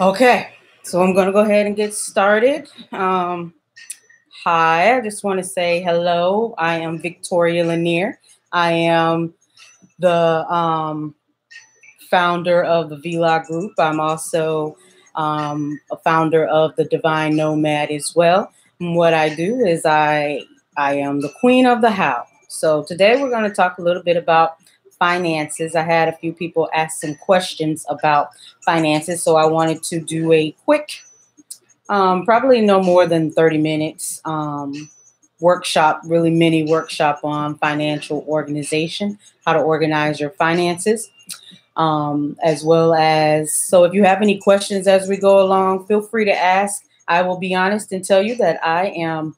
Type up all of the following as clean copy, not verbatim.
Okay, so I'm going to go ahead and get started. Hi, I just want to say hello. I am Victoria Lanier. I am the founder of the Vlog Group. I'm also a founder of the Divine Nomad as well. And what I do is I am the queen of the how. So today we're going to talk a little bit about finances. I had a few people ask some questions about finances, so I wanted to do a quick, probably no more than 30 minutes workshop, really mini workshop on financial organization, how to organize your finances, as well as, so if you have any questions as we go along, feel free to ask. I will be honest and tell you that I am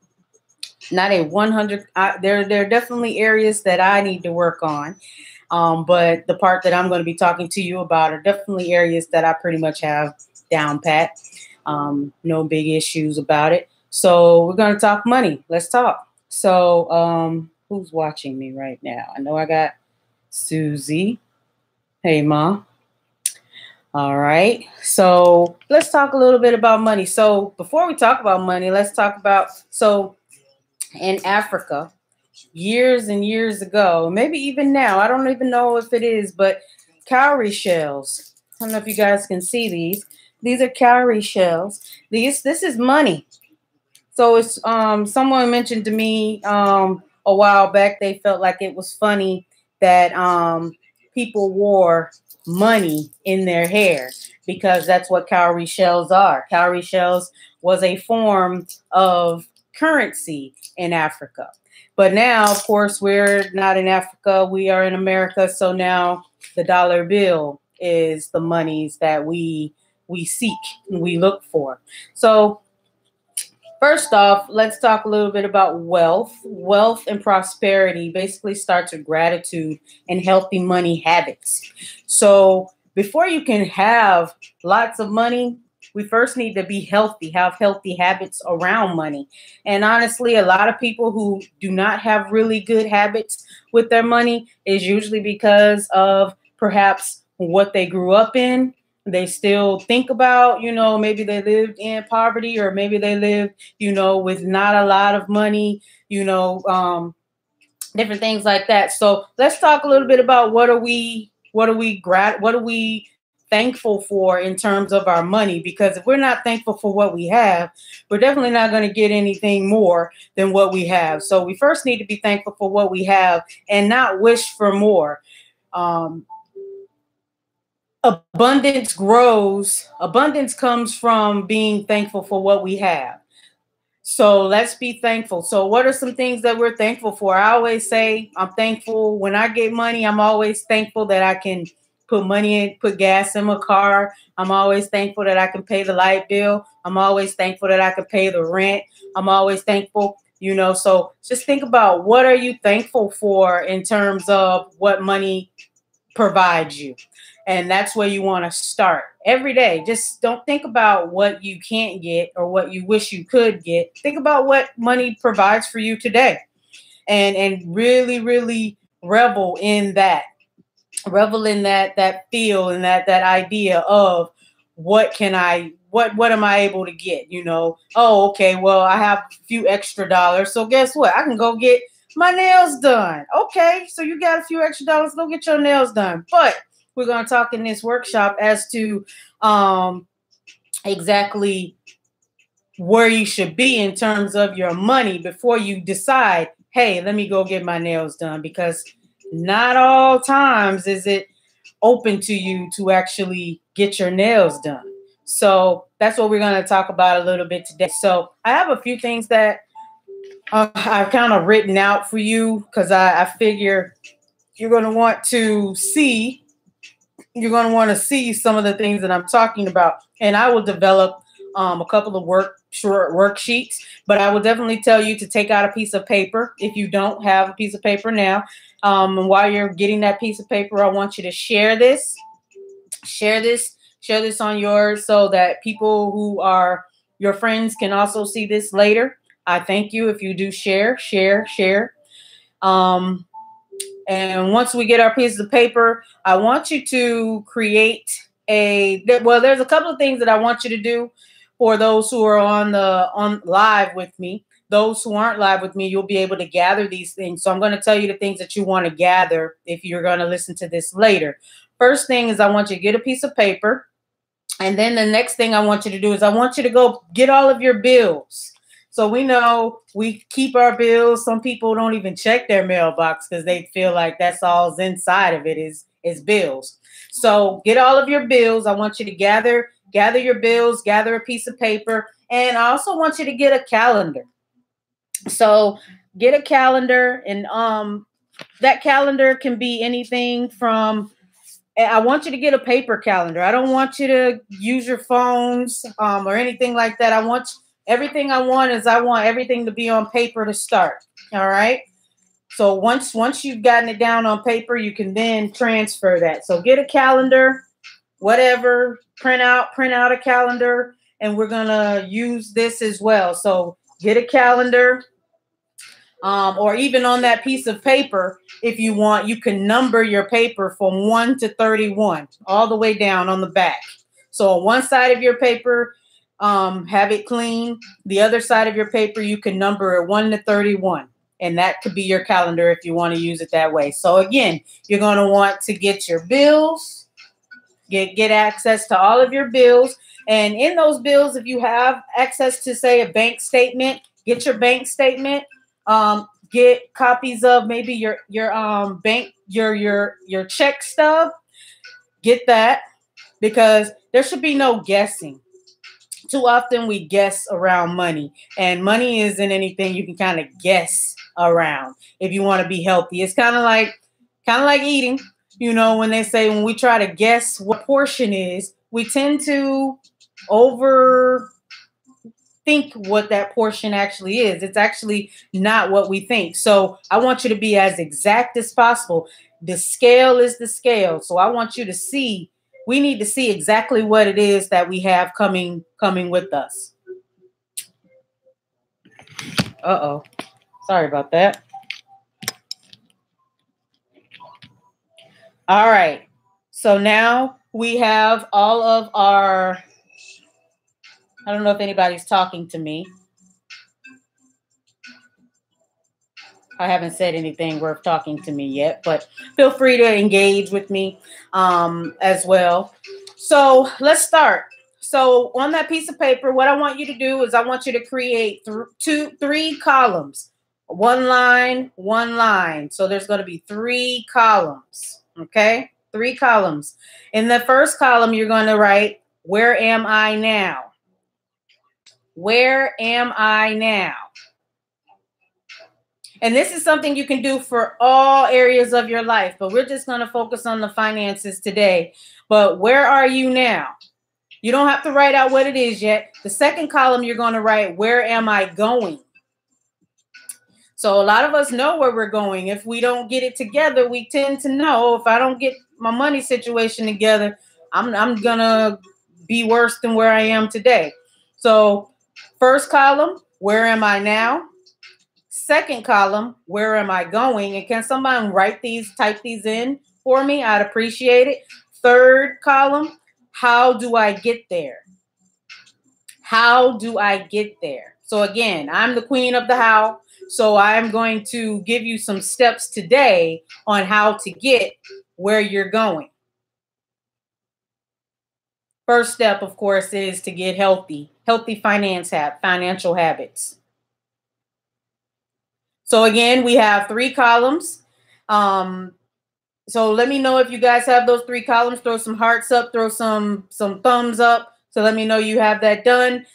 not a 100. There are definitely areas that I need to work on. But the part that I'm going to be talking to you about are definitely areas that I pretty much have down pat. No big issues about it. So we're going to talk money. Let's talk. So who's watching me right now? I know I got Susie. Hey, Mom. All right. So let's talk a little bit about money. So before we talk about money, let's talk about, so in Africa, years and years ago, maybe even now, I don't even know if it is, but cowrie shells. I don't know if you guys can see these. These are cowrie shells. This is money. So it's someone mentioned to me a while back they felt like it was funny that people wore money in their hair because that's what cowrie shells are. Cowrie shells was a form of currency in Africa. But now, of course, we're not in Africa, we are in America, so now the dollar bill is the monies that we seek and we look for. So first off, let's talk a little bit about wealth. Wealth and prosperity basically starts with gratitude and healthy money habits. So, before you can have lots of money, we first need to be healthy, have healthy habits around money. And honestly, a lot of people who do not have really good habits with their money is usually because of perhaps what they grew up in. They still think about, maybe they lived in poverty, or maybe they lived, with not a lot of money, different things like that. So let's talk a little bit about what are we thankful for in terms of our money, because if we're not thankful for what we have, we're definitely not going to get anything more than what we have. So we first need to be thankful for what we have and not wish for more. um, Abundance comes from being thankful for what we have. So let's be thankful. So what are some things that we're thankful for? I always say I'm thankful when I get money. I'm always thankful that I can put gas in my car. I'm always thankful that I can pay the light bill. I'm always thankful that I can pay the rent. I'm always thankful, so just think about, what are you thankful for in terms of what money provides you. And that's where you want to start every day. Just don't think about what you can't get or what you wish you could get. Think about what money provides for you today, and really, really revel in that. Revel in that feel and that idea of, what am I able to get? Oh, okay, well, I have a few extra dollars. So guess what? I can go get my nails done. Okay, so you got a few extra dollars, go get your nails done. But we're going to talk in this workshop as to exactly where you should be in terms of your money before you decide, hey, let me go get my nails done, because not all times is it open to you to actually get your nails done. So that's what we're going to talk about a little bit today. So I have a few things that I've kind of written out for you, because I figure you're going to want to see some of the things that I'm talking about, and I will develop a couple of short worksheets. But I will definitely tell you to take out a piece of paper if you don't have a piece of paper now. And while you're getting that piece of paper, I want you to share this on yours, so that people who are your friends can also see this later. I thank you if you do share. Um, and once we get our pieces of paper, I want you to create there's a couple of things that I want you to do for those who are on live with me. Those who aren't live with me, you'll be able to gather these things. So I'm going to tell you the things that you want to gather if you're going to listen to this later. First thing is I want you to get a piece of paper. And then the next thing I want you to do is I want you to go get all of your bills. So we know we keep our bills. Some people don't even check their mailbox because they feel like that's all's inside of it is bills. So get all of your bills. I want you to gather your bills, gather a piece of paper. And I also want you to get a calendar. So get a calendar, and that calendar can be anything from, I want you to get a paper calendar. I don't want you to use your phones or anything like that. I want everything I want everything to be on paper to start. All right. So once you've gotten it down on paper, you can then transfer that. So get a calendar, whatever, print out a calendar, and we're going to use this as well. So get a calendar. Or even on that piece of paper, if you want, you can number your paper from 1 to 31, all the way down on the back. So on one side of your paper, have it clean. The other side of your paper, you can number it 1 to 31. And that could be your calendar if you want to use it that way. So again, you're going to want to get your bills, get access to all of your bills. And in those bills, if you have access to, say, a bank statement, get your bank statement. Get copies of maybe your bank, your check stub. Get that, because there should be no guessing. Too often we guess around money, and money isn't anything you can kind of guess around if you want to be healthy. It's kind of like eating. You know, when they say when we try to guess what portion is, we tend to overthink what that portion actually is. It's actually not what we think. So I want you to be as exact as possible. The scale is the scale. So I want you to see, we need to see exactly what it is that we have coming with us. Uh-oh. Sorry about that. All right. So now we have all of our, I don't know if anybody's talking to me. I haven't said anything worth talking to me yet, but feel free to engage with me as well. So let's start. So on that piece of paper, what I want you to do is I want you to create three columns, one line. So there's going to be 3 columns. Okay, 3 columns. In the first column, you're going to write, where am I now? Where am I now? And this is something you can do for all areas of your life, but we're just going to focus on the finances today. But where are you now? You don't have to write out what it is yet. The second column, you're going to write, where am I going? So a lot of us know where we're going. If we don't get it together, we tend to know, if I don't get my money situation together, I'm going to be worse than where I am today. So first column, where am I now? Second column, where am I going? And can someone type these in for me? I'd appreciate it. Third column, how do I get there? How do I get there? So again, I'm the queen of the how. So I'm going to give you some steps today on how to get where you're going. First step, of course, is to get healthy financial habits. So again, we have 3 columns. So let me know if you guys have those 3 columns. Throw some hearts up, throw some thumbs up. So let me know you have that done.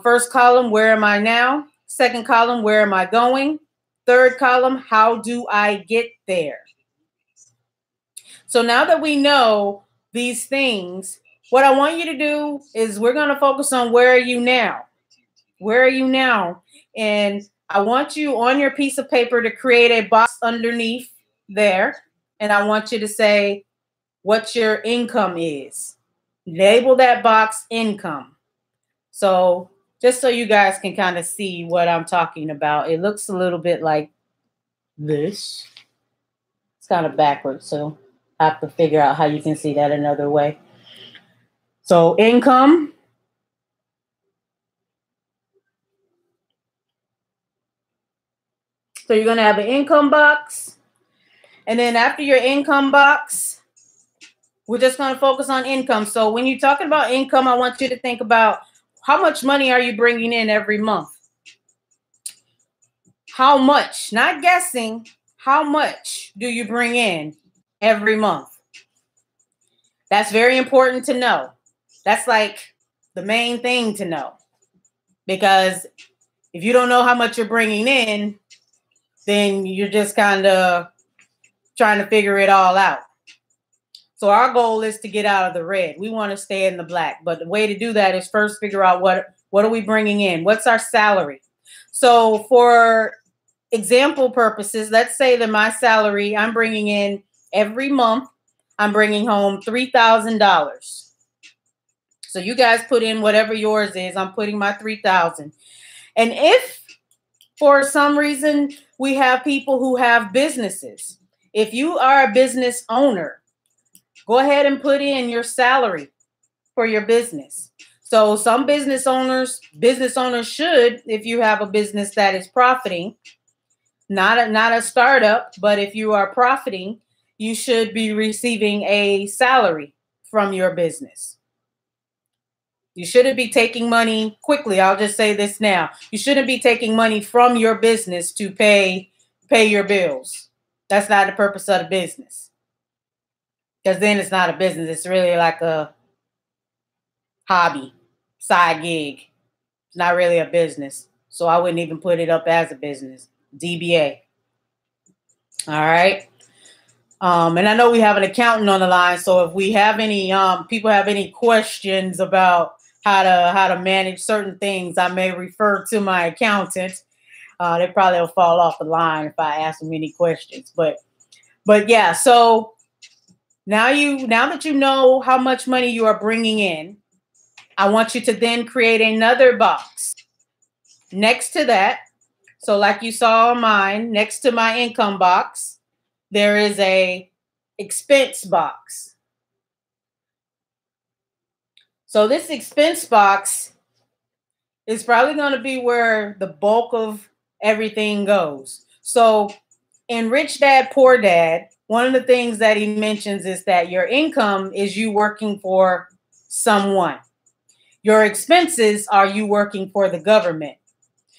First column, where am I now? Second column, where am I going? Third column, how do I get there? So now that we know these things, what I want you to do is we're going to focus on where are you now? Where are you now? And I want you on your piece of paper to create a box underneath there. And I want you to say what your income is. Label that box income. So just so you guys can kind of see what I'm talking about, it looks a little bit like this. It's kind of backwards, so I have to figure out how you can see that another way. So income. So you're going to have an income box. And then after your income box, we're just going to focus on income. So when you're talking about income, I want you to think about how much money are you bringing in every month? How much? Not guessing. How much do you bring in every month? That's very important to know. That's like the main thing to know. Because if you don't know how much you're bringing in, then you're just kind of trying to figure it all out. So our goal is to get out of the red. We want to stay in the black. But the way to do that is first figure out what are we bringing in? What's our salary? So for example purposes, let's say that my salary, I'm bringing in every month, I'm bringing home $3,000. So you guys put in whatever yours is. I'm putting my $3,000. And if for some reason we have people who have businesses, if you are a business owner, go ahead and put in your salary for your business. So some business owners should, if you have a business that is profiting, not a startup, but if you are profiting, you should be receiving a salary from your business. You shouldn't be taking money quickly. I'll just say this now. You shouldn't be taking money from your business to pay your bills. That's not the purpose of the business. Because then it's not a business. It's really like a hobby, side gig. It's not really a business. So I wouldn't even put it up as a business. DBA. All right. And I know we have an accountant on the line. So if we have any people have any questions about how to manage certain things, I may refer to my accountant. They probably will fall off the line if I ask them any questions. But yeah, so now that you know how much money you are bringing in, I want you to then create another box next to that. So like you saw on mine, next to my income box, there is a expense box. So this expense box is probably going to be where the bulk of everything goes. So in Rich Dad, Poor Dad, one of the things that he mentions is that your income is you working for someone. Your expenses are you working for the government.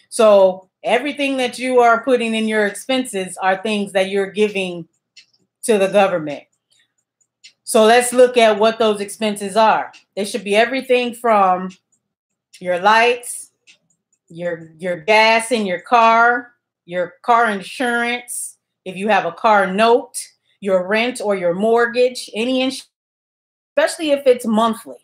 So everything that you are putting in your expenses are things that you're giving to the government. So let's look at what those expenses are. They should be everything from your lights, your gas in your car insurance, if you have a car note, your rent or your mortgage, any insurance, especially if it's monthly.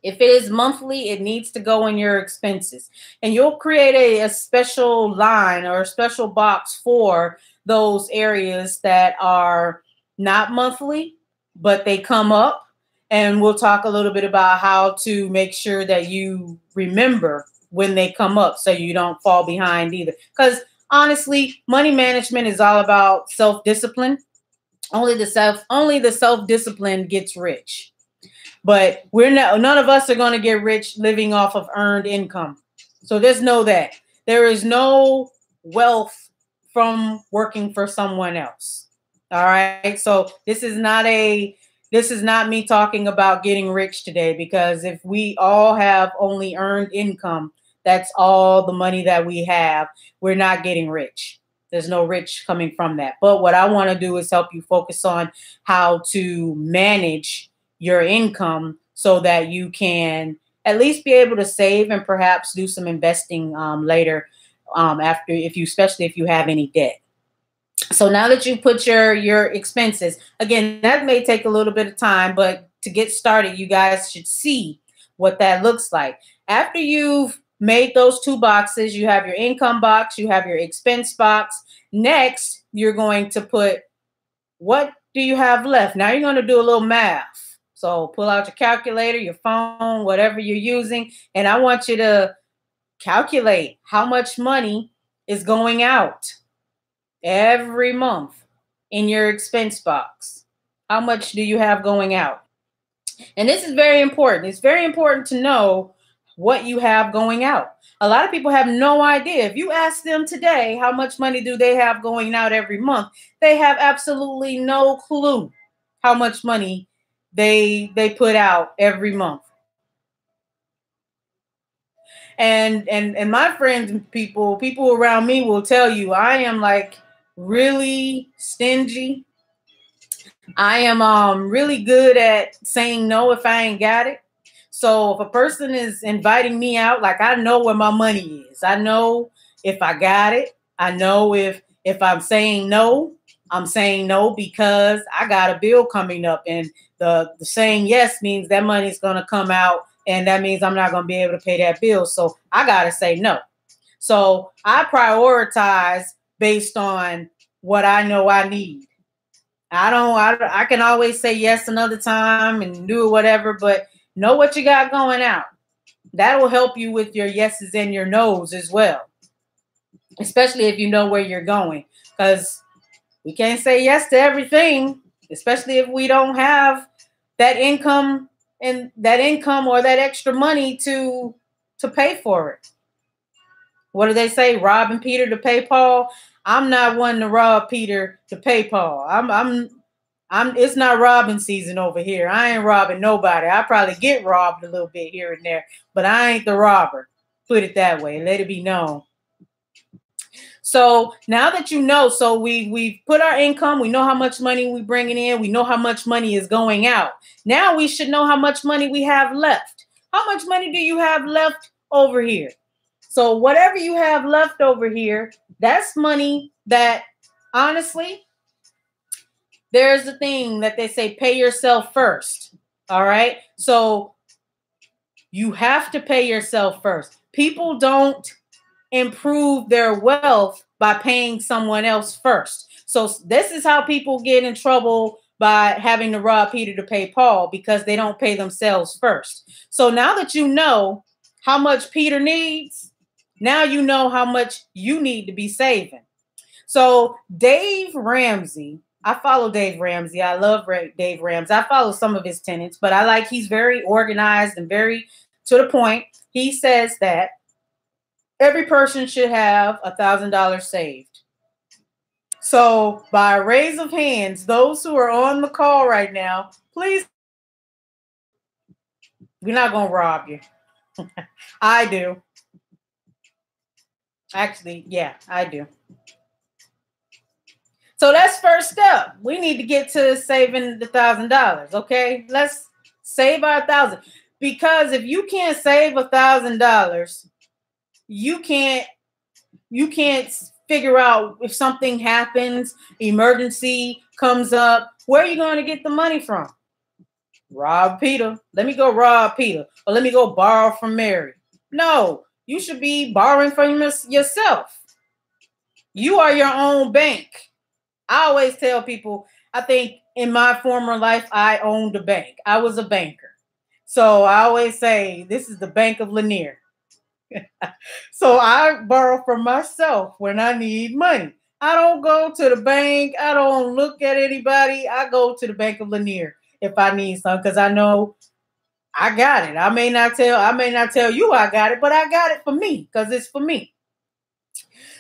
If it is monthly, it needs to go in your expenses. And you'll create a special line or a special box for those areas that are not monthly, but they come up. And we'll talk a little bit about how to make sure that you remember when they come up so you don't fall behind either. Because honestly, money management is all about self-discipline. Only the self-discipline gets rich. But none of us are going to get rich living off of earned income. So just know that there is no wealth from working for someone else. All right. So this is not me talking about getting rich today, because if we all have only earned income, that's all the money that we have, we're not getting rich. There's no rich coming from that. But what I want to do is help you focus on how to manage your income so that you can at least be able to save and perhaps do some investing later after, especially if you have any debt. So now that you put your expenses, again, that may take a little bit of time, but to get started, you guys should see what that looks like. After you've made those two boxes, you have your income box, you have your expense box. Next, you're going to put, what do you have left? Now you're going to do a little math. So pull out your calculator, your phone, whatever you're using, and I want you to calculate how much money is going out every month in your expense box. How much do you have going out? And this is very important. It's very important to know what you have going out. A lot of people have no idea. If you ask them today how much money do they have going out every month, they have absolutely no clue how much money they put out every month. And my friends and people around me will tell you I am like really stingy. I am really good at saying no if I ain't got it. So if a person is inviting me out, like I know where my money is. I know if I got it. I know if I'm saying no, I'm saying no because I got a bill coming up, and the saying yes means that money's gonna come out, and that means I'm not gonna be able to pay that bill. So I gotta say no. So I prioritize based on what I know I need. I can always say yes another time and do whatever, but know what you got going out. That will help you with your yeses and your nos as well, especially if you know where you're going, because we can't say yes to everything, especially if we don't have that income or that extra money to pay for it. What do they say? Robbing Peter to pay Paul. I'm not one to rob Peter to pay Paul. It's not robbing season over here. I ain't robbing nobody. I probably get robbed a little bit here and there, but I ain't the robber. Put it that way. Let it be known. So now that you know, so we put our income, we know how much money we bringing in, we know how much money is going out. Now we should know how much money we have left. How much money do you have left over here? So whatever you have left over here, that's money that, honestly, there's the thing that they say, pay yourself first. All right. So you have to pay yourself first. People don't improve their wealth by paying someone else first. So this is how people get in trouble by having to rob Peter to pay Paul, because they don't pay themselves first. So now that you know how much Peter needs, now you know how much you need to be saving. So Dave Ramsey, I follow Dave Ramsey. I love Dave Ramsey. I follow some of his tenets, but he's very organized and very to the point. He says that every person should have $1,000 saved. So by a raise of hands, those who are on the call right now, please, we're not going to rob you. I do. Actually, yeah, I do. So that's first step. We need to get to saving the $1,000. Okay, let's save our 1,000, because if you can't save $1,000, you can't figure out if something happens, emergency comes up, where are you going to get the money from? Rob Peter. Let me go rob Peter, or let me go borrow from Mary. No, you should be borrowing from yourself. You are your own bank. I always tell people, I think in my former life, I owned a bank. I was a banker. So I always say, this is the Bank of Lanier. So I borrow from myself when I need money. I don't go to the bank. I don't look at anybody. I go to the Bank of Lanier if I need some, because I know I got it. I may not tell you I got it, but I got it for me, because it's for me.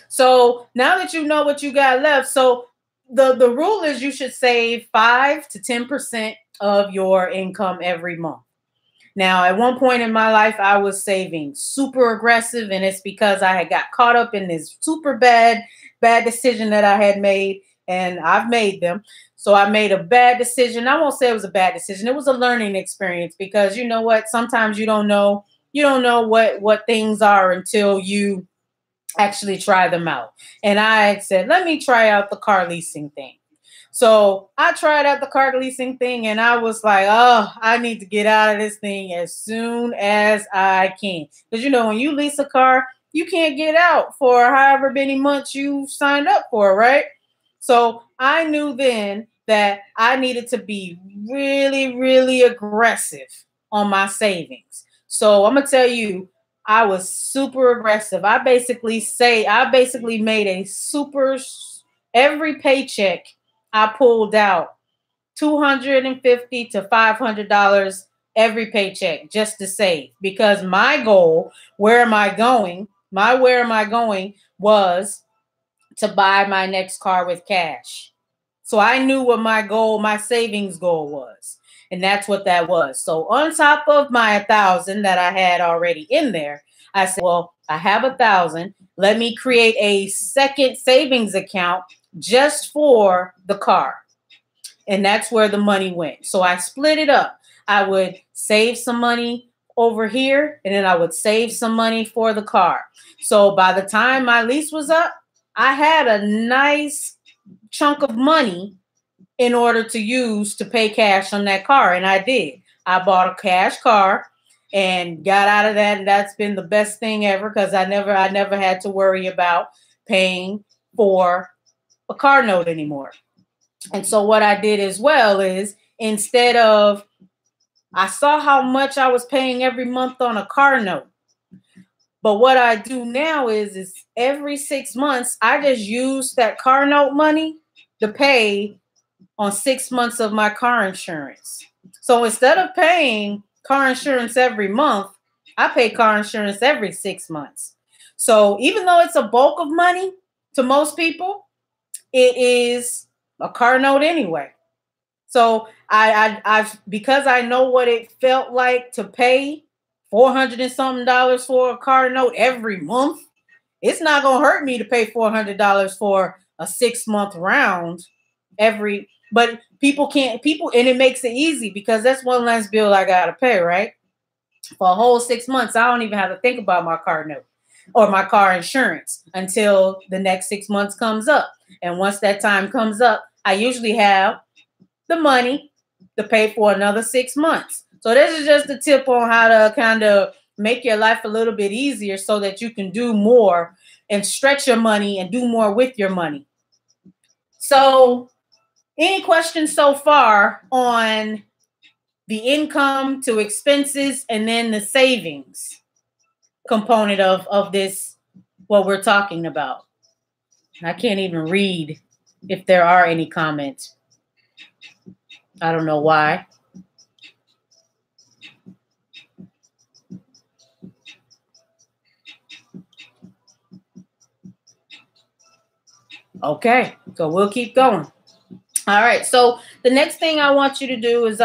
So now that you know what you got left, so the rule is you should save 5 to 10% of your income every month. Now, at one point in my life, I was saving super aggressive, and it's because I had got caught up in this super bad decision that I had made, and I've made them. So I made a bad decision. I won't say it was a bad decision. It was a learning experience, because you know what? Sometimes you don't know what things are until you actually try them out. And I said, let me try out the car leasing thing. So I tried out the car leasing thing, and I was like, oh, I need to get out of this thing as soon as I can. Because, when you lease a car, you can't get out for however many months you signed up for, right? So I knew then that I needed to be really, really aggressive on my savings. So I'm going to tell you, I was super aggressive. I basically made every paycheck I pulled out $250 to $500 every paycheck just to save, because my goal, where am I going? Where am I going was to buy my next car with cash. So I knew what my goal, my savings goal was. And that's what that was. So on top of my 1,000 that I had already in there, I said, well, I have 1,000. Let me create a second savings account just for the car. And that's where the money went. So I split it up. I would save some money over here, and then I would save some money for the car. So by the time my lease was up, I had a nice chunk of money in order to use to pay cash on that car. And I did. I bought a cash car and got out of that. And that's been the best thing ever, because I never had to worry about paying for a car note anymore. And so what I did as well is, instead of, I saw how much I was paying every month on a car note. But what I do now is every 6 months, I just use that car note money to pay on 6 months of my car insurance. So instead of paying car insurance every month, I pay car insurance every 6 months. So even though it's a bulk of money to most people, it is a car note anyway. So I've because I know what it felt like to pay $400 and something for a car note every month. It's not gonna hurt me to pay $400 for a 6-month round but people, and it makes it easy, because that's one less bill I gotta pay, right? For a whole 6 months, I don't even have to think about my car note or my car insurance until the next 6 months comes up. And once that time comes up, I usually have the money to pay for another 6 months. So this is just a tip on how to kind of make your life a little bit easier so that you can do more and stretch your money and do more with your money. So any questions so far on the income to expenses and then the savings component of this, what we're talking about? I can't even read if there are any comments. I don't know why. Okay, so we'll keep going. All right, so the next thing I want you to do is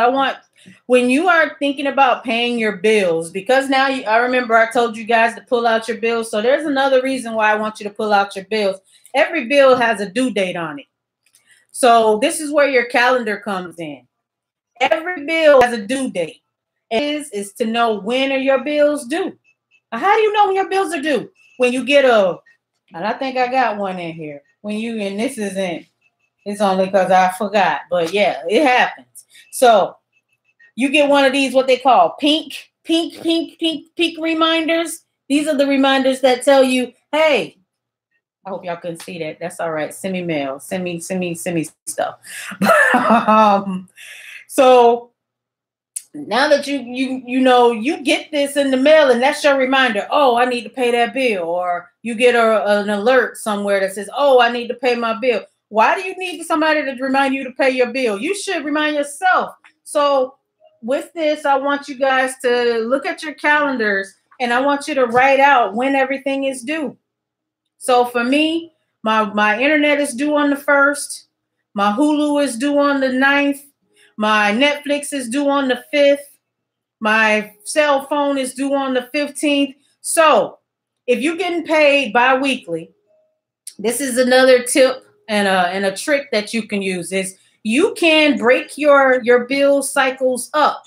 when you are thinking about paying your bills, because now I remember I told you guys to pull out your bills. So there's another reason why I want you to pull out your bills. Every bill has a due date on it. So this is where your calendar comes in. Every bill has a due date. Is to know when are your bills due. How do you know when your bills are due? When you get and I think I got one in here. And this isn't, it's only because I forgot. But yeah, it happens. So you get one of these, what they call pink reminders. These are the reminders that tell you, hey, I hope y'all couldn't see that. That's all right. Send me mail. Send me stuff. So now that you get this in the mail, and that's your reminder. Oh, I need to pay that bill. Or you get an alert somewhere that says, oh, I need to pay my bill. Why do you need somebody to remind you to pay your bill? You should remind yourself. So with this, I want you guys to look at your calendars, and I want you to write out when everything is due. So for me, my internet is due on the 1st. My Hulu is due on the 9th. My Netflix is due on the 5th. My cell phone is due on the 15th. So if you're getting paid bi-weekly, this is another tip and a trick that you can use is you can break your bill cycles up.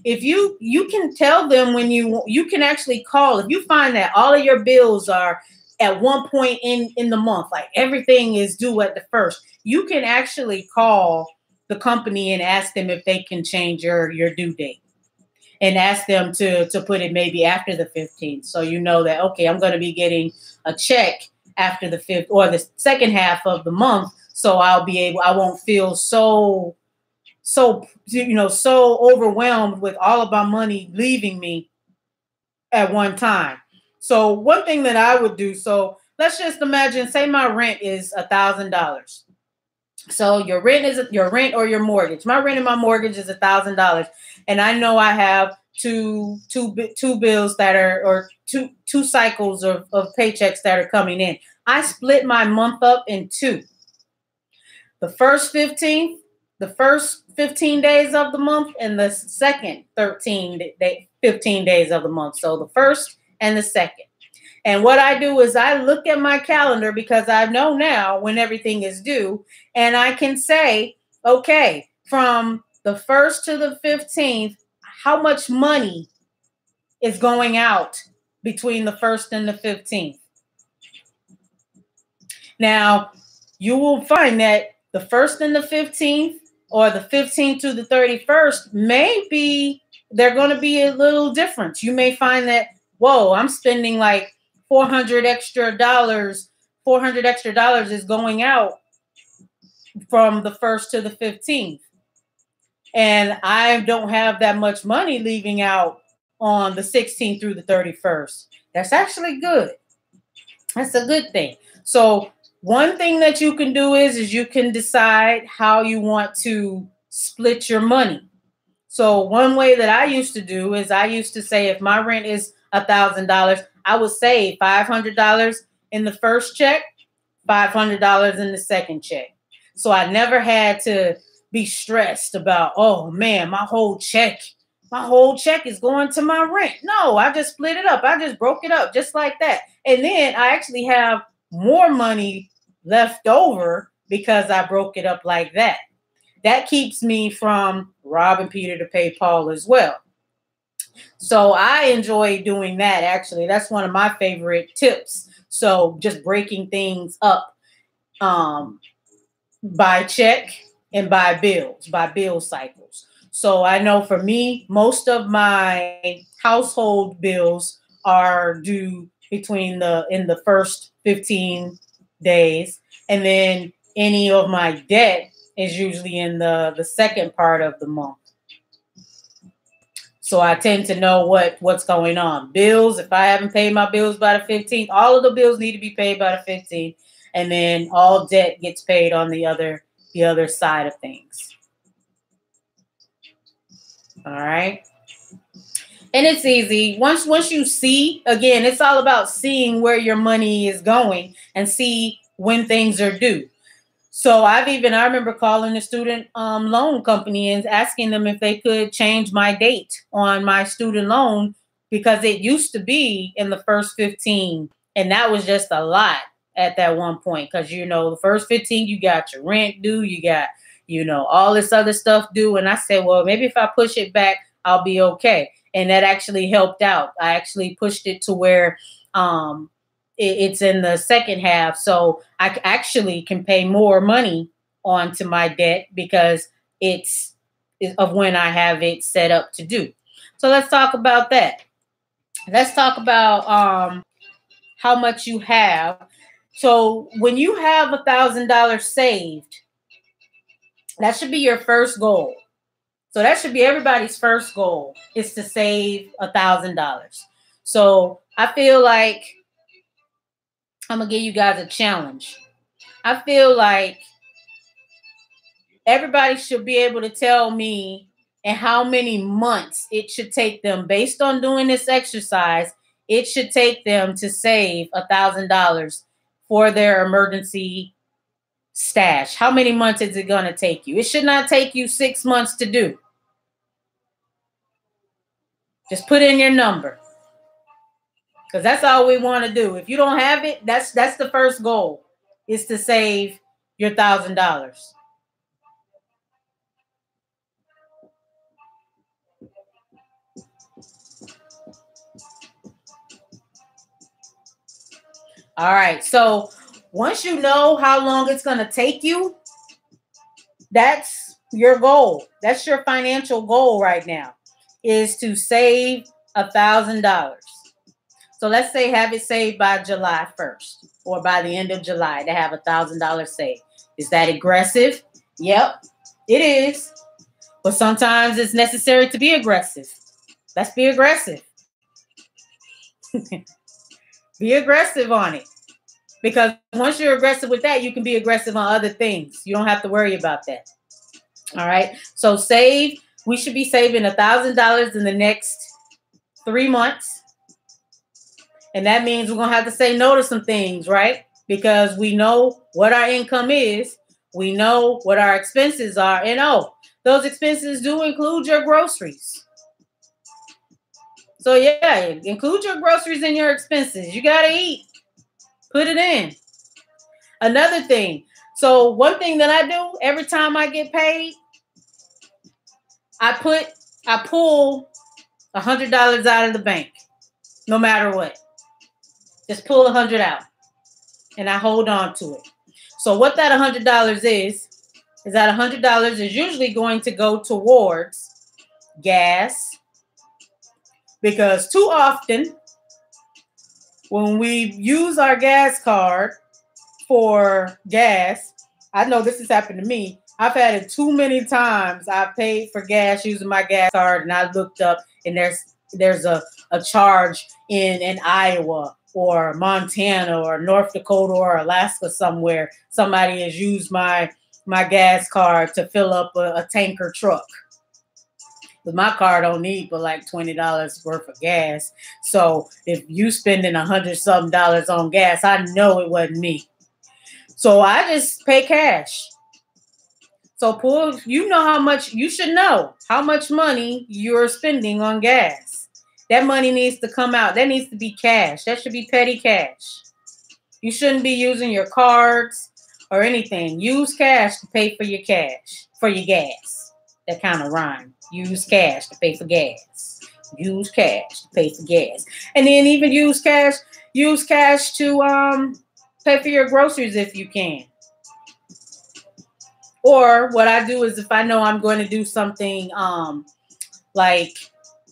If you can tell them when you can actually call, if you find that all of your bills are at one point in the month, like everything is due at the 1st, you can actually call the company and ask them if they can change your due date, and ask them to put it maybe after the 15th. So you know that, okay, I'm going to be getting a check after the 5th or the second half of the month. So I won't feel so overwhelmed with all of my money leaving me at one time. So one thing that I would do, so let's just imagine, say my rent is $1,000. So your rent is your rent or your mortgage. My rent and my mortgage is $1,000, and I know I have two bills that are, or two cycles of paychecks that are coming in. I split my month up in two. The first 15 days of the month, and the second 15 days of the month. So the first and the second. And what I do is I look at my calendar, because I know now when everything is due, and I can say, okay, from the 1st to the 15th, how much money is going out between the 1st and the 15th. Now, you will find that the 1st and the 15th, or the 15th to the 31st, maybe they're going to be a little different. You may find that, whoa, I'm spending like $400 extra. $400 extra is going out from the 1st to the 15th. And I don't have that much money leaving out on the 16th through the 31st. That's actually good. That's a good thing. So one thing that you can do is you can decide how you want to split your money. So one way that I used to do is I used to say, if my rent is $1,000, I would save $500 in the first check, $500 in the second check. So I never had to be stressed about, oh man, my whole check is going to my rent. No, I just split it up. I just broke it up just like that. And then I actually have more money left over because I broke it up like that. That keeps me from robbing Peter to pay Paul as well. So I enjoy doing that. Actually, that's one of my favorite tips. So just breaking things up by check and by bill cycles. So I know for me, most of my household bills are due in the first 15 days. And then any of my debt is usually in the second part of the month. So I tend to know what's going on. Bills, if I haven't paid my bills by the 15th, all of the bills need to be paid by the 15th. And then all debt gets paid on the other side of things. All right. And it's easy. Once you see, again, it's all about seeing where your money is going and see when things are due. So I remember calling the student loan company and asking them if they could change my date on my student loan, because it used to be in the first 15, and that was just a lot at that one point, because the first 15 you got your rent due, you got all this other stuff due, and I said, well, maybe if I push it back, I'll be okay. And that actually helped out. I actually pushed it to where it's in the second half, so I actually can pay more money onto my debt because it's of when I have it set up to do. So let's talk about that. Let's talk about how much you have. So when you have $1,000 saved, that should be your first goal. So that should be everybody's first goal, is to save $1,000. So I feel like I'm going to give you guys a challenge. I feel like everybody should be able to tell me in how many months it should take them, based on doing this exercise, it should take them to save $1,000 for their emergency stash. How many months is it going to take you? It should not take you 6 months to do. Just put in your number, because that's all we want to do. If you don't have it, that's the first goal, is to save your $1,000. All right. So once you know how long it's going to take you, that's your goal. That's your financial goal right now, is to save $1,000. So let's say have it saved by July 1st, or by the end of July, to have $1,000 saved. Is that aggressive? Yep, it is. But sometimes it's necessary to be aggressive. Let's be aggressive. Be aggressive on it. Because once you're aggressive with that, you can be aggressive on other things. You don't have to worry about that. All right. So save. We should be saving $1,000 in the next 3 months. And that means we're going to have to say no to some things, right? Because we know what our income is. We know what our expenses are. And those expenses do include your groceries. So yeah, include your groceries in your expenses. You got to eat. Put it in. Another thing. So one thing that I do every time I get paid, I pull $100 out of the bank, no matter what. Just pull 100 out, and I hold on to it. So what that $100 is that $100 is usually going to go towards gas, because too often when we use our gas card for gas, I know this has happened to me. I've had it too many times. I paid for gas using my gas card, and I looked up, and there's a charge in Iowa or Montana or North Dakota or Alaska somewhere. Somebody has used my gas card to fill up a tanker truck. But my car don't need but like $20 worth of gas. So if you spending $100-something on gas, I know it wasn't me. So I just pay cash. So pull, you know how much, you should know how much money you're spending on gas. That money needs to come out. That needs to be cash. That should be petty cash. You shouldn't be using your cards or anything. Use cash to pay for your gas. That kind of rhyme. Use cash to pay for gas. Use cash to pay for gas. And then even use cash to pay for your groceries if you can. Or what I do is if I know I'm going to do something like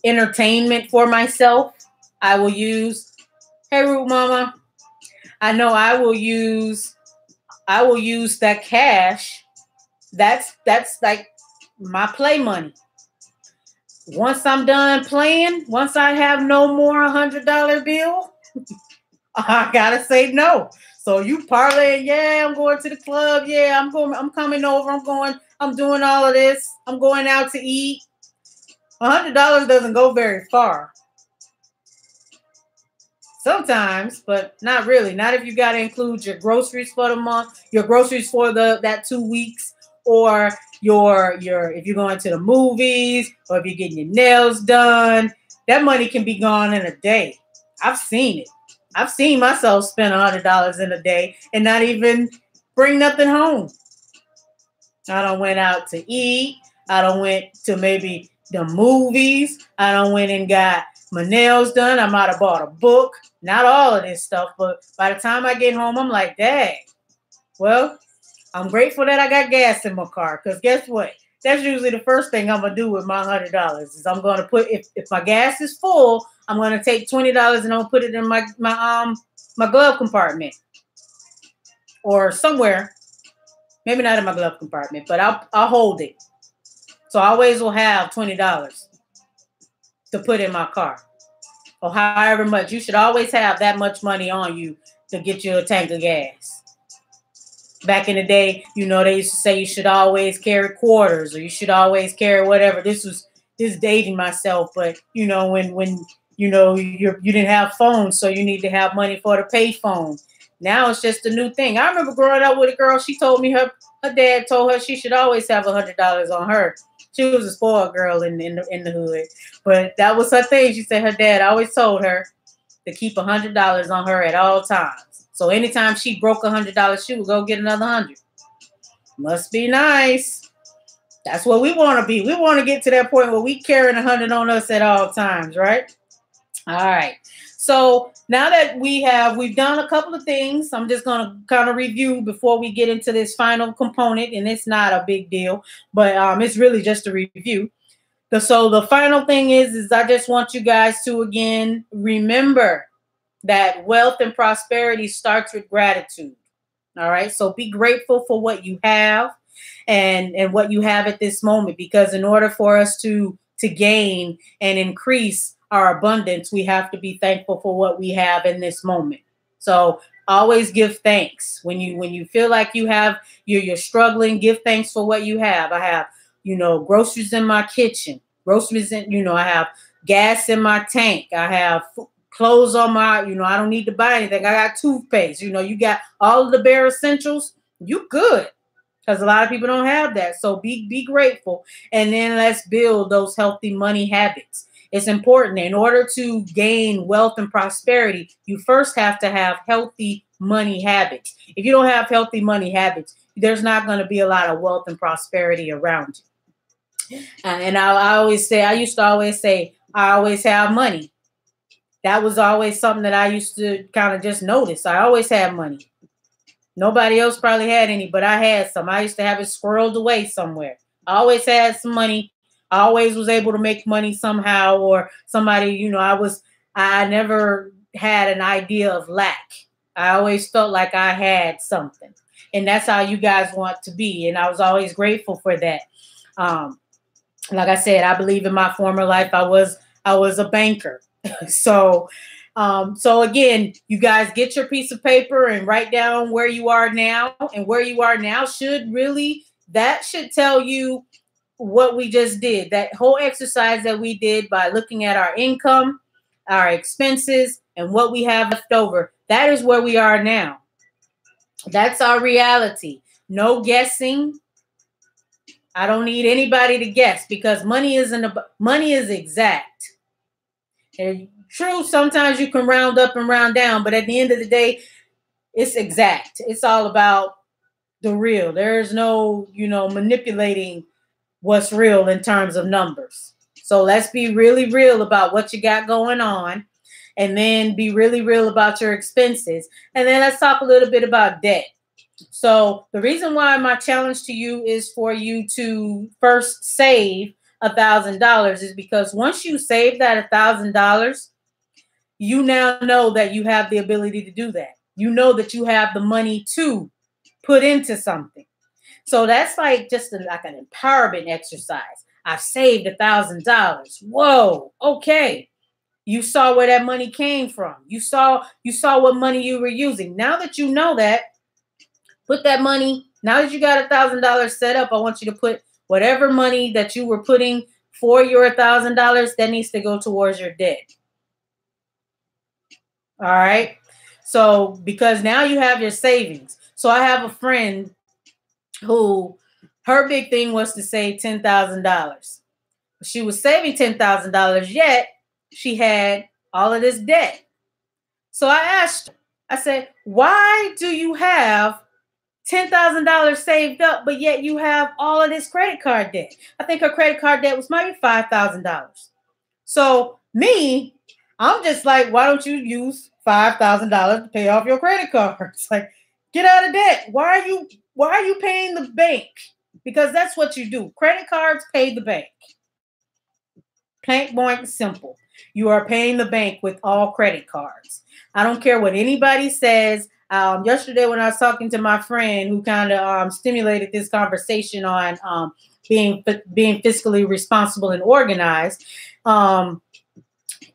entertainment for myself, I will use, hey Root Mama, I know I will use that cash. That's like my play money. Once I'm done playing, once I have no more $100 bill, I gotta say no. So you parlay, yeah, I'm going to the club, yeah, I'm coming over, I'm doing all of this, I'm going out to eat. $100 doesn't go very far. Sometimes, but not really. Not if you got to include your groceries for the month, your groceries for that 2 weeks, or your if you're going to the movies, or if you're getting your nails done. That money can be gone in a day. I've seen it. I've seen myself spend $100 in a day and not even bring nothing home. I done went out to eat. I done went to maybe the movies. I done went and got my nails done. I might have bought a book. Not all of this stuff, but by the time I get home, I'm like, dang. Well, I'm grateful that I got gas in my car, because guess what? That's usually the first thing I'm going to do with my $100 is I'm going to put, if my gas is full, I'm going to take $20 and I'm going to put it in my glove compartment or somewhere. Maybe not in my glove compartment, but I'll hold it. So I always will have $20 to put in my car, or however much. You should always have that much money on you to get you a tank of gas. Back in the day, they used to say you should always carry quarters, or you should always carry whatever. This is dating myself, but when you didn't have phones, so you need to have money for the pay phone. Now it's just a new thing. I remember growing up with a girl. She told me her dad told her she should always have $100 on her. She was a spoiled girl in the hood, but that was her thing. She said her dad always told her to keep $100 on her at all times. So anytime she broke $100, she would go get another 100. Must be nice. That's what we want to be. We want to get to that point where we carrying 100 on us at all times, right? All right. So now that we've done a couple of things, I'm just going to kind of review before we get into this final component, and it's not a big deal, but it's really just a review. So the final thing is I just want you guys to, again, remember that wealth and prosperity starts with gratitude. All right. So be grateful for what you have and what you have at this moment, because in order for us to gain and increase our abundance, we have to be thankful for what we have in this moment. So Always give thanks when you feel like you're struggling. Give thanks for what you have. I have, groceries in my kitchen, groceries in, I have gas in my tank. I have clothes on my, I don't need to buy anything. I got toothpaste. You got all of the bare essentials. You good. Because a lot of people don't have that. So be grateful. And then let's build those healthy money habits. It's important. In order to gain wealth and prosperity, you first have to have healthy money habits. If you don't have healthy money habits, there's not going to be a lot of wealth and prosperity around you. And I used to always say, I always have money. That was always something that I used to kind of just notice. I always had money. Nobody else probably had any, but I had some. I used to have it squirreled away somewhere. I always had some money. I always was able to make money somehow, or somebody, I never had an idea of lack. I always felt like I had something. And that's how you guys want to be. And I was always grateful for that. Like I said, I believe in my former life, I was a banker. So again, you guys get your piece of paper and write down where you are now, and where you are now should tell you what we just did. That whole exercise that we did by looking at our income, our expenses, and what we have left over. That is where we are now. That's our reality. No guessing. I don't need anybody to guess, because money is exact. And true, sometimes you can round up and round down, but at the end of the day, it's exact. It's all about the real. There's no, manipulating what's real in terms of numbers. So let's be really real about what you got going on, and then be really real about your expenses. And then let's talk a little bit about debt. So the reason why my challenge to you is for you to first save $1,000 is because once you save that $1,000, you now know that you have the ability to do that. You know that you have the money to put into something. So that's like just like an empowerment exercise. I saved $1,000. Whoa. Okay. You saw where that money came from. You saw what money you were using. Now that you know that, put that money. Now that you got $1,000 set up, I want you to put whatever money that you were putting for your $1,000 that needs to go towards your debt. All right. So because now you have your savings. So I have a friend who her big thing was to save $10,000. She was saving $10,000, yet she had all of this debt. So I asked her, I said, why do you have $10,000 saved up, but yet you have all of this credit card debt? I think her credit card debt was maybe $5,000. So me, I'm just like, why don't you use $5,000 to pay off your credit cards? Like, get out of debt. Why are you paying the bank? Because that's what you do. Credit cards pay the bank. Plain, boink, simple. You are paying the bank with all credit cards. I don't care what anybody says. Yesterday, when I was talking to my friend who kind of stimulated this conversation on being fiscally responsible and organized,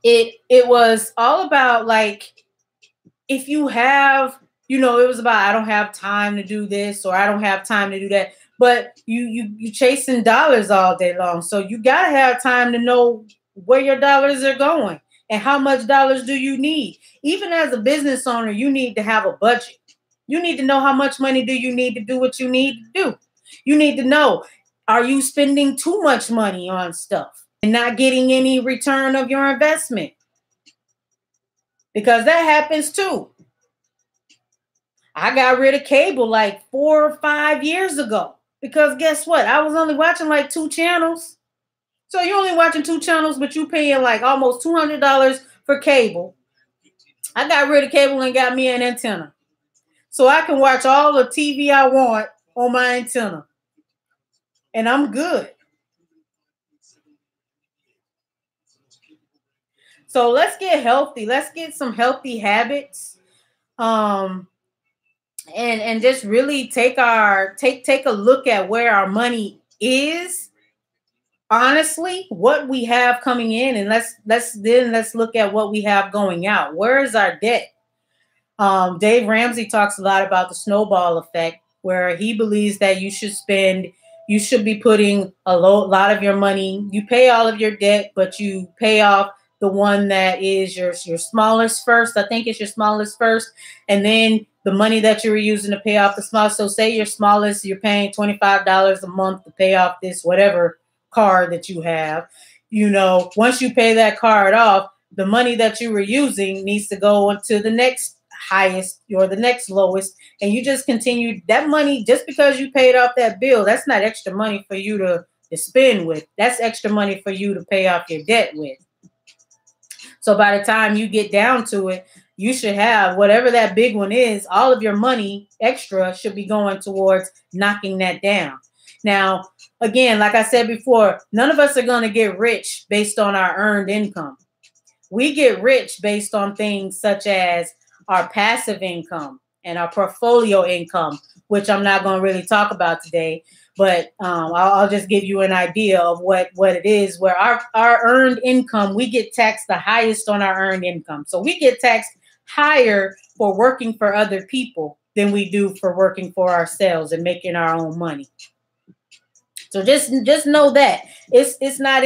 it was all about, like, if you have, it was about, I don't have time to do this, or I don't have time to do that. But you chasing dollars all day long. So you got to have time to know where your dollars are going and how much dollars do you need. Even as a business owner, you need to have a budget. You need to know how much money do you need to do what you need to do. You need to know, are you spending too much money on stuff and not getting any return of your investment? Because that happens too. I got rid of cable like 4 or 5 years ago. Because guess what? I was only watching like 2 channels. So you're only watching 2 channels, but you paying like almost $200 for cable. I got rid of cable and got me an antenna. So I can watch all the TV I want on my antenna. And I'm good. So let's get healthy. Let's get some healthy habits. And just really take a look at where our money is, honestly, what we have coming in, and let's look at what we have going out. Where is our debt? Dave Ramsey talks a lot about the snowball effect, where he believes that you should be putting a lot of your money. You pay all of your debt, but you pay off the one that is your smallest first. I think it's your smallest first, and then the money that you were using to pay off the smallest. So say your smallest, you're paying $25 a month to pay off this whatever card that you have. Once you pay that card off, the money that you were using needs to go into the next highest or the next lowest, and you just continue that money. Just because you paid off that bill, that's not extra money for you to spend with. That's extra money for you to pay off your debt with. So by the time you get down to it, you should have whatever that big one is. All of your money extra should be going towards knocking that down. Now, again, like I said before, none of us are going to get rich based on our earned income. We get rich based on things such as our passive income and our portfolio income, which I'm not going to really talk about today, but I'll just give you an idea of what it is. Where our earned income, we get taxed the highest on our earned income. So we get taxed higher for working for other people than we do for working for ourselves and making our own money. So just know that it's not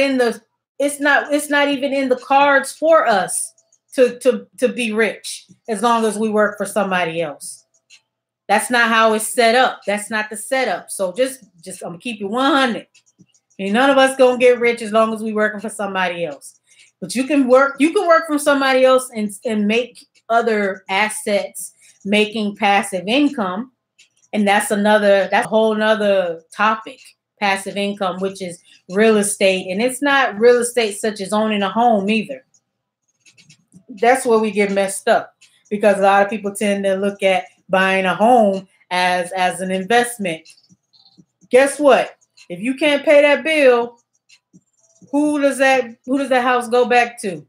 even in the cards for us to be rich as long as we work for somebody else. That's not how it's set up. That's not the setup. So just I'm gonna keep it 100. And none of us gonna get rich as long as we working for somebody else. But you can work from somebody else and make other assets, making passive income. And that's a whole nother topic, passive income, which is real estate. And it's not real estate such as owning a home either. That's where we get messed up, because a lot of people tend to look at buying a home as an investment. Guess what? If you can't pay that bill, who does that house go back to?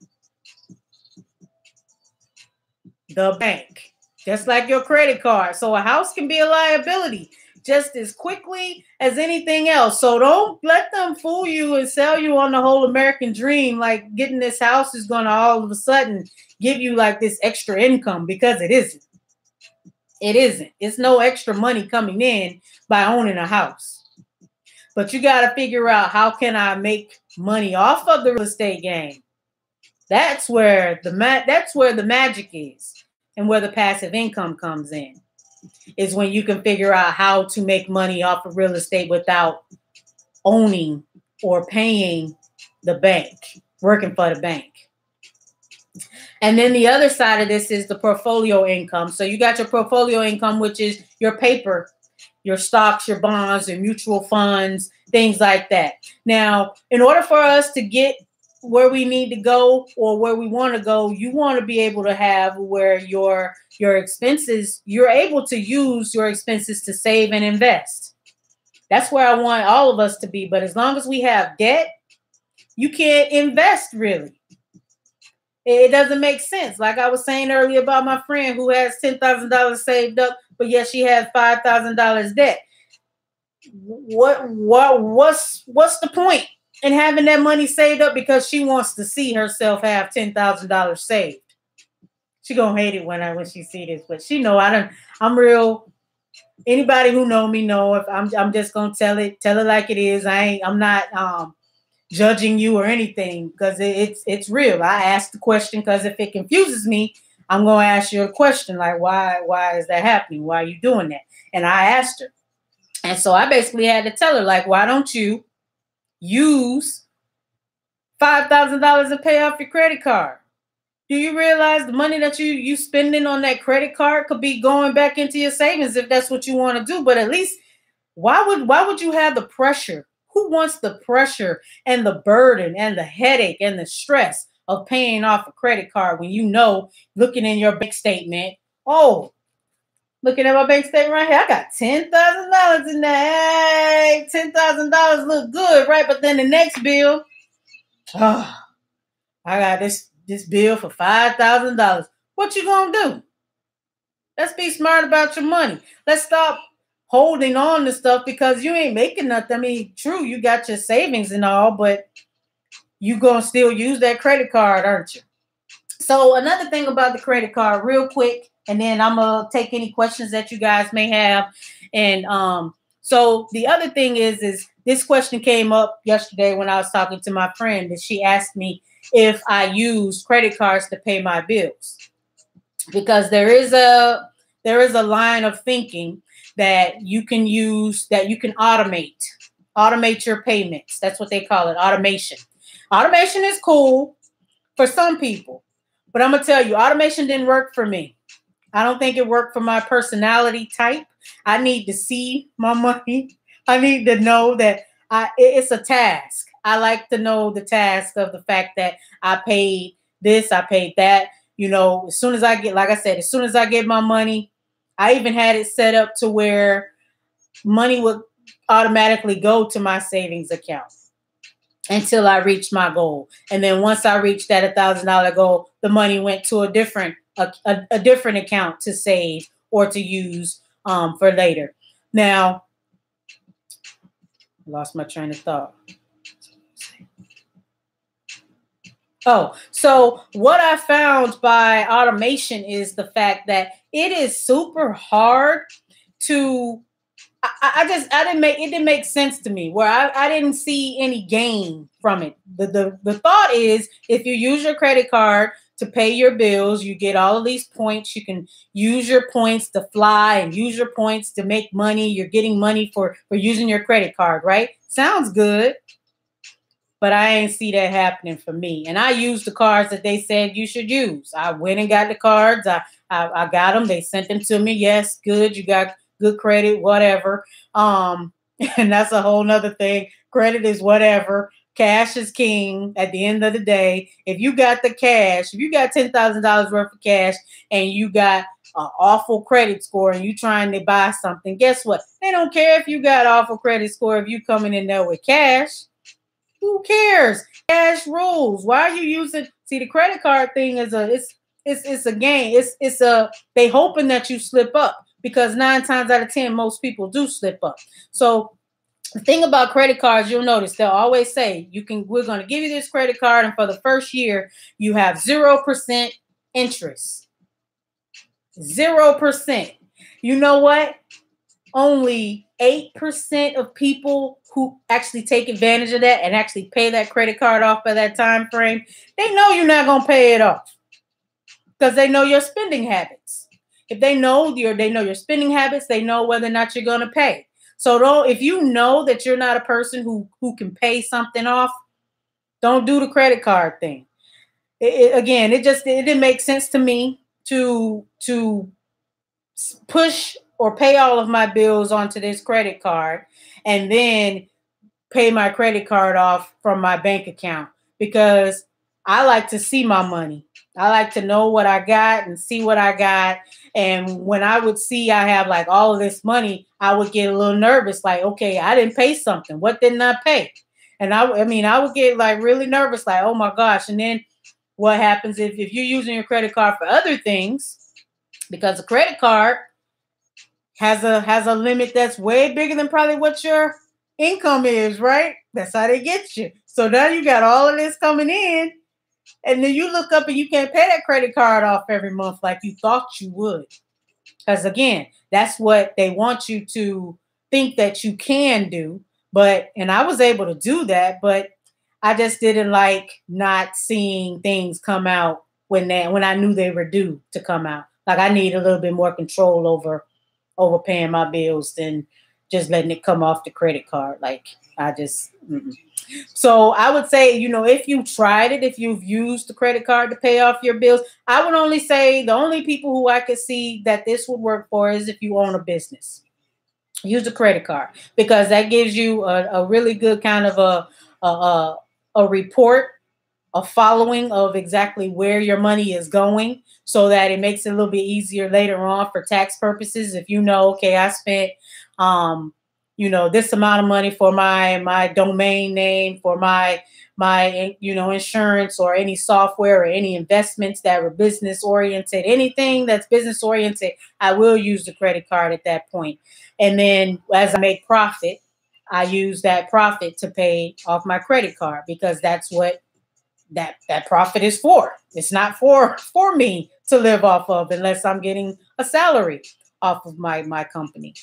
The bank. Just like your credit card. So a house can be a liability just as quickly as anything else. So don't let them fool you and sell you on the whole American dream, like getting this house is going to all of a sudden give you like this extra income, because it isn't. It isn't. It's no extra money coming in by owning a house. But you got to figure out, how can I make money off of the real estate game? That's where the magic is, and where the passive income comes in. Is when you can figure out how to make money off of real estate without owning or paying the bank, working for the bank. And then the other side of this is the portfolio income. So you got your portfolio income, which is your paper, your stocks, your bonds, your mutual funds, things like that. Now, in order for us to get where we need to go or where we want to go, you want to be able to have where your expenses, you're able to use your expenses to save and invest. That's where I want all of us to be. But as long as we have debt, you can't invest really. It doesn't make sense. Like I was saying earlier about my friend who has $10,000 saved up, but yet she has $5,000 debt. What's the point in having that money saved up because she wants to see herself have $10,000 saved? She gonna hate it when she see this, but she know I'm real. Anybody who know me know if I'm just gonna tell it like it is. I'm not judging you or anything, because it's real. I asked the question because if it confuses me, I'm gonna ask you a question like, why is that happening? Why are you doing that? And I asked her, and so I basically had to tell her, like, why don't you use $5,000 to pay off your credit card? Do you realize the money that you spending on that credit card could be going back into your savings if that's what you want to do? But at least, why would you have the pressure? Who wants the pressure and the burden and the headache and the stress of paying off a credit card when you know, looking in your bank statement, looking at my bank statement right here, I got $10,000 in there. Hey, $10,000 look good, right? But then the next bill, I got this bill for $5,000. What you gonna do? Let's be smart about your money. Let's stop holding on to stuff because you ain't making nothing. I mean, true, you got your savings and all, but you gonna still use that credit card, aren't you? So another thing about the credit card, real quick, and then I'm gonna take any questions that you guys may have. And so the other thing is this question came up yesterday when I was talking to my friend, and she asked me if I use credit cards to pay my bills, because there is a line of thinking that you can use, that you can automate your payments. That's what they call it, automation. Automation is cool for some people, but I'm gonna tell you, automation didn't work for me. I don't think it worked for my personality type. I need to see my money. I need to know that it's a task. I like to know the task of the fact that I paid this, I paid that. You know, as soon as I get, like I said, as soon as I get my money, I even had it set up to where money would automatically go to my savings account until I reached my goal. And then once I reached that $1,000 goal, the money went to a different account to save or to use for later. Now, I lost my train of thought. Oh, so what I found by automation is the fact that it is super hard to, it didn't make sense to me, where I didn't see any gain from it. The thought is, if you use your credit card to pay your bills, you get all of these points. You can use your points to fly and use your points to make money. You're getting money for using your credit card, right? Sounds good. But I ain't see that happening for me. And I used the cards that they said you should use. I went and got the cards. I got them. They sent them to me. Yes, good. You got good credit, whatever. And that's a whole nother thing. Credit is whatever. Cash is king at the end of the day. If you got the cash, if you got $10,000 worth of cash and you got an awful credit score and you trying to buy something, guess what? They don't care if you got awful credit score if you coming in there with cash. Who cares? Cash rules. Why are you using? See, the credit card thing is it's a game. They hoping that you slip up, because 9 times out of 10 most people do slip up. So the thing about credit cards, you'll notice they'll always say we're going to give you this credit card, and for the first year you have 0% interest. 0%. You know what? Only 8% of people who actually take advantage of that and actually pay that credit card off by that time frame, they know you're not going to pay it off, because they know your spending habits. If they know your spending habits, they know whether or not you're going to pay. So if you know that you're not a person who can pay something off, don't do the credit card thing. It didn't make sense to me to push or pay all of my bills onto this credit card and then pay my credit card off from my bank account, because I like to see my money. I like to know what I got and see what I got. And when I would see I have like all of this money, I would get a little nervous, like, okay, I didn't pay something. What didn't I pay? And I would get like really nervous, like, oh my gosh. And then what happens if you're using your credit card for other things, because a credit card has a limit that's way bigger than probably what your income is, right? That's how they get you. So now you got all of this coming in, and then you look up and you can't pay that credit card off every month like you thought you would. Because again, that's what they want you to think that you can do. And I was able to do that, but I just didn't like not seeing things come out when I knew they were due to come out. Like, I need a little bit more control over paying my bills than just letting it come off the credit card. Like, So I would say, if you tried it, if you've used the credit card to pay off your bills, I would only say the only people who I could see that this would work for is if you own a business. Use the credit card, because that gives you a really good kind of a report, a following of exactly where your money is going, so that it makes it a little bit easier later on for tax purposes. If okay, I spent this amount of money for my domain name, for my insurance, or any software, or any investments that were business oriented, anything that's business oriented, I will use the credit card at that point. And then as I make profit, I use that profit to pay off my credit card, because that's what that profit is for. It's not for me to live off of unless I'm getting a salary off of my company.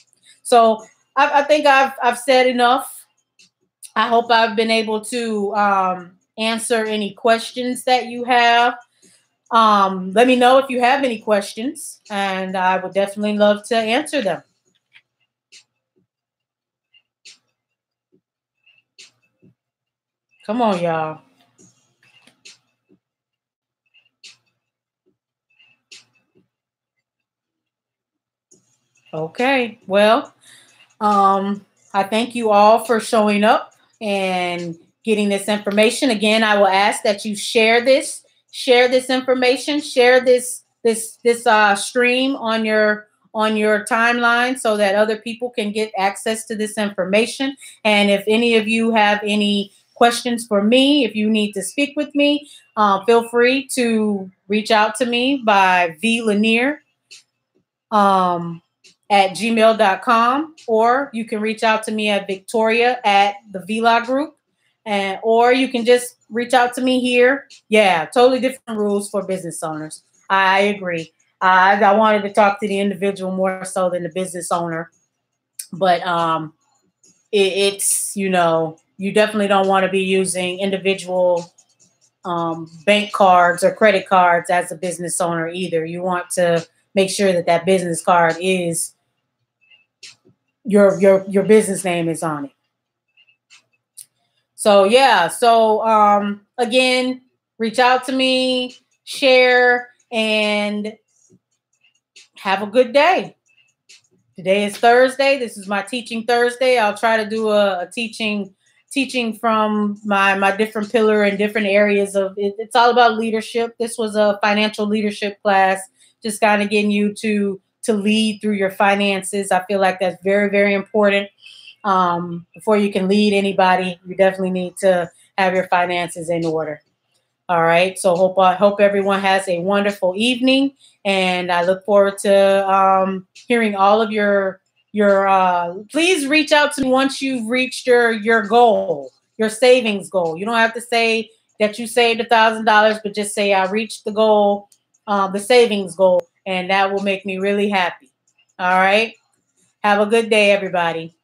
So I think I've said enough. I hope I've been able to answer any questions that you have. Let me know if you have any questions, and I would definitely love to answer them. Come on, y'all. Okay. Well, I thank you all for showing up and getting this information. Again, I will ask that you share this information, share this stream on your timeline so that other people can get access to this information. And if any of you have any questions for me, if you need to speak with me, feel free to reach out to me by vlanier. At gmail.com, or you can reach out to me at Victoria at the Vlog Group, or you can just reach out to me here. Yeah, totally different rules for business owners. I agree. I wanted to talk to the individual more so than the business owner, but it's you definitely don't want to be using individual bank cards or credit cards as a business owner either. You want to make sure that that business card is your business name is on it. So yeah, so again, reach out to me, share, and have a good day. Today is Thursday. This is my teaching Thursday. I'll try to do a teaching from my different pillar and different areas of it. It's all about leadership. This was a financial leadership class, just kind of getting you to lead through your finances. I feel like that's very, very important. Before you can lead anybody, you definitely need to have your finances in order. All right. So hope everyone has a wonderful evening, and I look forward to hearing all of your. Please reach out to me once you've reached your goal, your savings goal. You don't have to say that you saved $1,000, but just say I reached the goal, the savings goal, and that will make me really happy. All right. Have a good day, everybody.